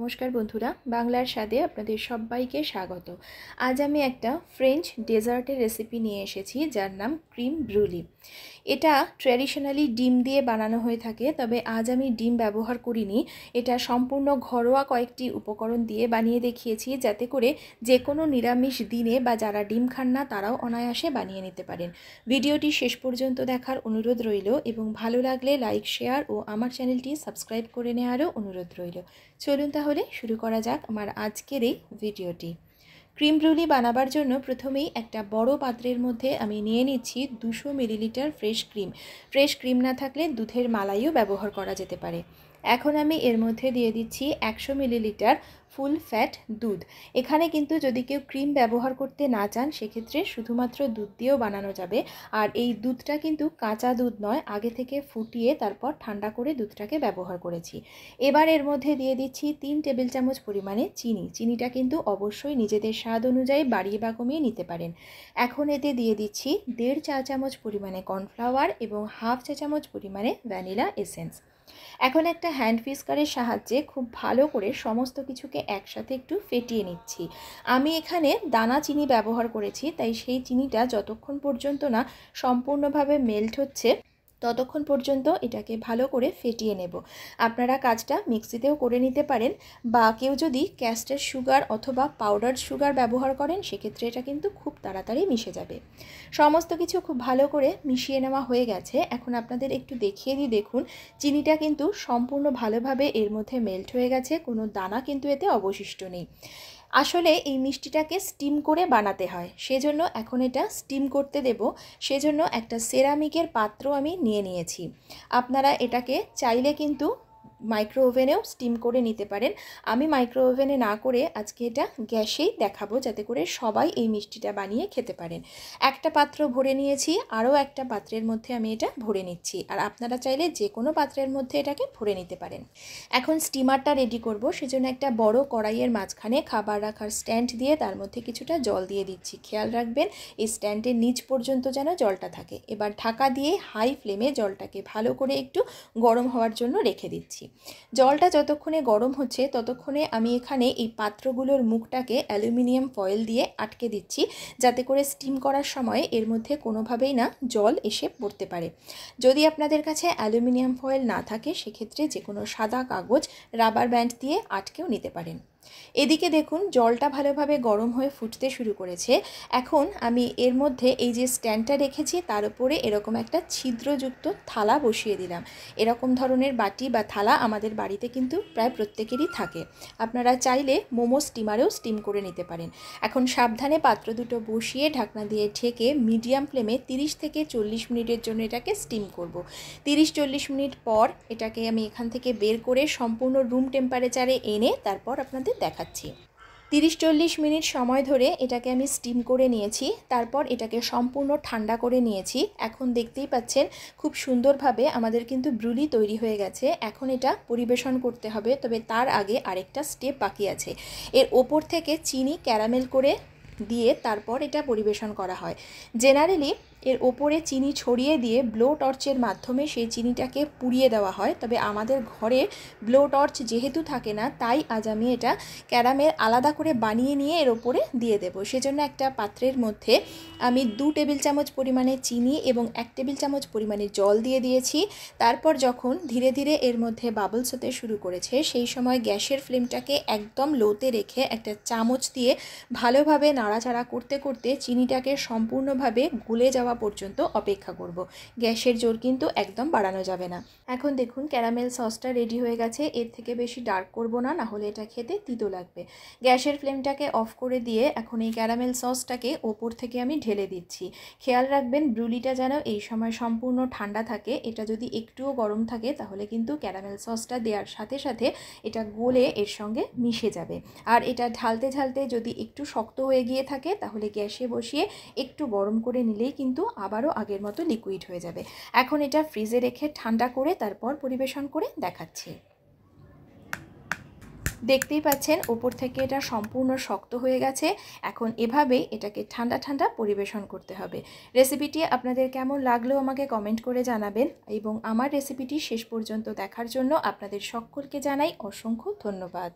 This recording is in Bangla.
নমস্কার বন্ধুরা, বাংলার স্বাদে আপনাদের সবাইকে স্বাগত। আজ আমি একটা ফ্রেঞ্চ ডেজার্টের রেসিপি নিয়ে এসেছি যার নাম ক্রিম ব্রুলি। এটা ট্র্যাডিশনালি ডিম দিয়ে বানানো হয়ে থাকে, তবে আজ আমি ডিম ব্যবহার করিনি। এটা সম্পূর্ণ ঘরোয়া কয়েকটি উপকরণ দিয়ে বানিয়ে দেখিয়েছি, যাতে করে যে কোনো নিরামিষ দিনে বা যারা ডিম খান না তারাও অনায়াসে বানিয়ে নিতে পারেন। ভিডিওটি শেষ পর্যন্ত দেখার অনুরোধ রইল এবং ভালো লাগলে লাইক, শেয়ার ও আমার চ্যানেলটি সাবস্ক্রাইব করে নেওয়ারও অনুরোধ রইল। চলুন তাহলে শুরু করা যাক আমার আজকের এই ভিডিওটি। ক্রিম ব্রুলি বানাবার জন্য প্রথমেই একটা বড় পাত্রের মধ্যে আমি নিয়ে নিচ্ছি 200 millilitre fresh cream. Fresh cream না থাকলে দুধের মালাইও ব্যবহার করা যেতে পারে। এখন আমি এর মধ্যে দিয়ে দিচ্ছি 100 মিলিলিটার ফুল ফ্যাট দুধ। এখানে কিন্তু যদি কেউ ক্রিম ব্যবহার করতে না চান সেক্ষেত্রে শুধুমাত্র দুধ দিয়েও বানানো যাবে। আর এই দুধটা কিন্তু কাঁচা দুধ নয়, আগে থেকে ফুটিয়ে তারপর ঠান্ডা করে দুধটাকে ব্যবহার করেছি। এবার এর মধ্যে দিয়ে দিচ্ছি 3 টেবিল চামচ পরিমাণে চিনি। চিনিটা কিন্তু অবশ্যই নিজেদের স্বাদ অনুযায়ী বাড়িয়ে বা কমিয়ে নিতে পারেন। এখন এতে দিয়ে দিচ্ছি 1.5 চা চামচ পরিমাণে কর্নফ্লাওয়ার এবং 1/2 চা চামচ পরিমাণে ভ্যানিলা এসেন্স। এখন একটা হ্যান্ড হুইস্কারের সাহায্যে খুব ভালো করে সমস্ত কিছুকে একসাথে একটু ফেটিয়ে নিচ্ছি। আমি এখানে দানা চিনি ব্যবহার করেছি, তাই সেই চিনিটা যতক্ষণ পর্যন্ত না সম্পূর্ণভাবে মেল্ট হচ্ছে ততক্ষণ পর্যন্ত এটাকে ভালো করে ফেটিয়ে নেব। আপনারা কাজটা মিক্সিতেও করে নিতে পারেন, বা কেউ যদি ক্যাস্টার সুগার অথবা পাউডার সুগার ব্যবহার করেন সেক্ষেত্রে এটা কিন্তু খুব তাড়াতাড়ি মিশে যাবে। সমস্ত কিছু খুব ভালো করে মিশিয়ে নেওয়া হয়ে গেছে। এখন আপনাদের একটু দেখিয়ে দিই, দেখুন চিনিটা কিন্তু সম্পূর্ণ ভালোভাবে এর মধ্যে মেল্ট হয়ে গেছে, কোনো দানা কিন্তু এতে অবশিষ্ট নেই। আসলে এই মিষ্টিটাকে স্টিম করে বানাতে হয়, সেজন্য এখন এটা স্টিম করতে দেব। সেজন্য একটা সেরামিকের পাত্র আমি নিয়ে নিয়েছি। আপনারা এটাকে চাইলে কিন্তু মাইক্রো ওভেনেও স্টিম করে নিতে পারেন। আমি মাইক্রো ওভেনে না করে আজকে এটা গ্যাসেই দেখাবো, যাতে করে সবাই এই মিষ্টিটা বানিয়ে খেতে পারেন। একটা পাত্র ভরে নিয়েছি, আরও একটা পাত্রের মধ্যে আমি এটা ভরে নিচ্ছি, আর আপনারা চাইলে যে কোনো পাত্রের মধ্যে এটাকে ভরে নিতে পারেন। এখন স্টিমারটা রেডি করব, সেজন্য একটা বড় কড়াইয়ের মাঝখানে খাবার রাখার স্ট্যান্ড দিয়ে তার মধ্যে কিছুটা জল দিয়ে দিচ্ছি। খেয়াল রাখবেন এই স্ট্যান্ডের নিচ পর্যন্ত যেন জলটা থাকে। এবার ঢাকা দিয়ে হাই ফ্লেমে জলটাকে ভালো করে একটু গরম হওয়ার জন্য রেখে দিচ্ছি। জলটা যতক্ষণে গরম হচ্ছে ততক্ষণে আমি এখানে এই পাত্রগুলোর মুখটাকে অ্যালুমিনিয়াম ফয়েল দিয়ে আটকে দিচ্ছি, যাতে করে স্টিম করার সময় এর মধ্যে কোনোভাবেই না জল এসে পড়তে পারে। যদি আপনাদের কাছে অ্যালুমিনিয়াম ফয়েল না থাকে সেক্ষেত্রে যে কোনো সাদা কাগজ, রাবার ব্যান্ড দিয়ে আটকেও নিতে পারেন। এদিকে দেখুন জলটা ভালোভাবে গরম হয়ে ফুটতে শুরু করেছে। এখন আমি এর মধ্যে এই যে স্ট্যান্ডটা রেখেছি তার উপরে এরকম একটা ছিদ্রযুক্ত থালা বসিয়ে দিলাম। এরকম ধরনের বাটি বা থালা আমাদের বাড়িতে কিন্তু প্রায় প্রত্যেকেরই থাকে। আপনারা চাইলে মোমো স্টিমারেও স্টিম করে নিতে পারেন। এখন সাবধানে পাত্র দুটো বসিয়ে ঢাকনা দিয়ে ঢেকে মিডিয়াম ফ্লেমে 30 থেকে 40 মিনিটের জন্য এটাকে স্টিম করব। 30-40 মিনিট পর এটাকে আমি এখান থেকে বের করে সম্পূর্ণ রুম টেম্পারেচারে এনে তারপর আপনাদের দেখাচ্ছি। 30-40 মিনিট সময় ধরে এটাকে আমি স্টিম করে নিয়েছি, তারপর এটাকে সম্পূর্ণ ঠান্ডা করে নিয়েছি। এখন দেখতেই পাচ্ছেন খুব সুন্দরভাবে আমাদের কিন্তু ব্রুলি তৈরি হয়ে গেছে। এখন এটা পরিবেশন করতে হবে, তবে তার আগে আরেকটা স্টেপ বাকি আছে। এর ওপর থেকে চিনি ক্যারামেল করে দিয়ে তারপর এটা পরিবেশন করা হয়। জেনারেলি এর ওপরে চিনি ছড়িয়ে দিয়ে ব্লো টর্চের মাধ্যমে সেই চিনিটাকে পুড়িয়ে দেওয়া হয়, তবে আমাদের ঘরে ব্লো টর্চ যেহেতু থাকে না, তাই আজ আমি এটা ক্যারামেল আলাদা করে বানিয়ে নিয়ে এর ওপরে দিয়ে দেব। সেজন্য একটা পাত্রের মধ্যে আমি 2 টেবিল চামচ পরিমাণে চিনি এবং 1 টেবিল চামচ পরিমাণে জল দিয়ে দিয়েছি। তারপর যখন ধীরে ধীরে এর মধ্যে বাবলস হতে শুরু করেছে সেই সময় গ্যাসের ফ্লেমটাকে একদম লোতে রেখে একটা চামচ দিয়ে ভালোভাবে নাড়াচাড়া করতে করতে চিনিটাকে সম্পূর্ণভাবে গলে যাওয়া পর্যন্ত অপেক্ষা করব। গ্যাসের জোর কিন্তু একদম বাড়ানো যাবে না। এখন দেখুন ক্যারামেল সসটা রেডি হয়ে গেছে। এর থেকে বেশি ডার্ক করব না, না হলে এটা খেতে তিতো লাগবে। গ্যাসের ফ্লেমটাকে অফ করে দিয়ে এখন এই ক্যারামেল সসটাকে ওপর থেকে আমি ঢেলে দিচ্ছি। খেয়াল রাখবেন ব্রুলিটা যেন এই সময় সম্পূর্ণ ঠান্ডা থাকে। এটা যদি একটুও গরম থাকে তাহলে কিন্তু ক্যারামেল সসটা দেওয়ার সাথে সাথে এটা গলে এর সঙ্গে মিশে যাবে। আর এটা ঢালতে ঢালতে যদি একটু শক্ত হয়ে গিয়ে থাকে তাহলে গ্যাসে বসিয়ে একটু গরম করে নিলেই কিন্তু আবারও আগের মতো লিকুইড হয়ে যাবে। এখন এটা ফ্রিজে রেখে ঠান্ডা করে তারপর পরিবেশন করে দেখাচ্ছি। দেখতেই পাচ্ছেন ওপর থেকে এটা সম্পূর্ণ শক্ত হয়ে গেছে। এখন এভাবেই এটাকে ঠান্ডা ঠান্ডা পরিবেশন করতে হবে। রেসিপিটি আপনাদের কেমন লাগলো আমাকে কমেন্ট করে জানাবেন, এবং আমার রেসিপিটি শেষ পর্যন্ত দেখার জন্য আপনাদের সকলকে জানাই অসংখ্য ধন্যবাদ।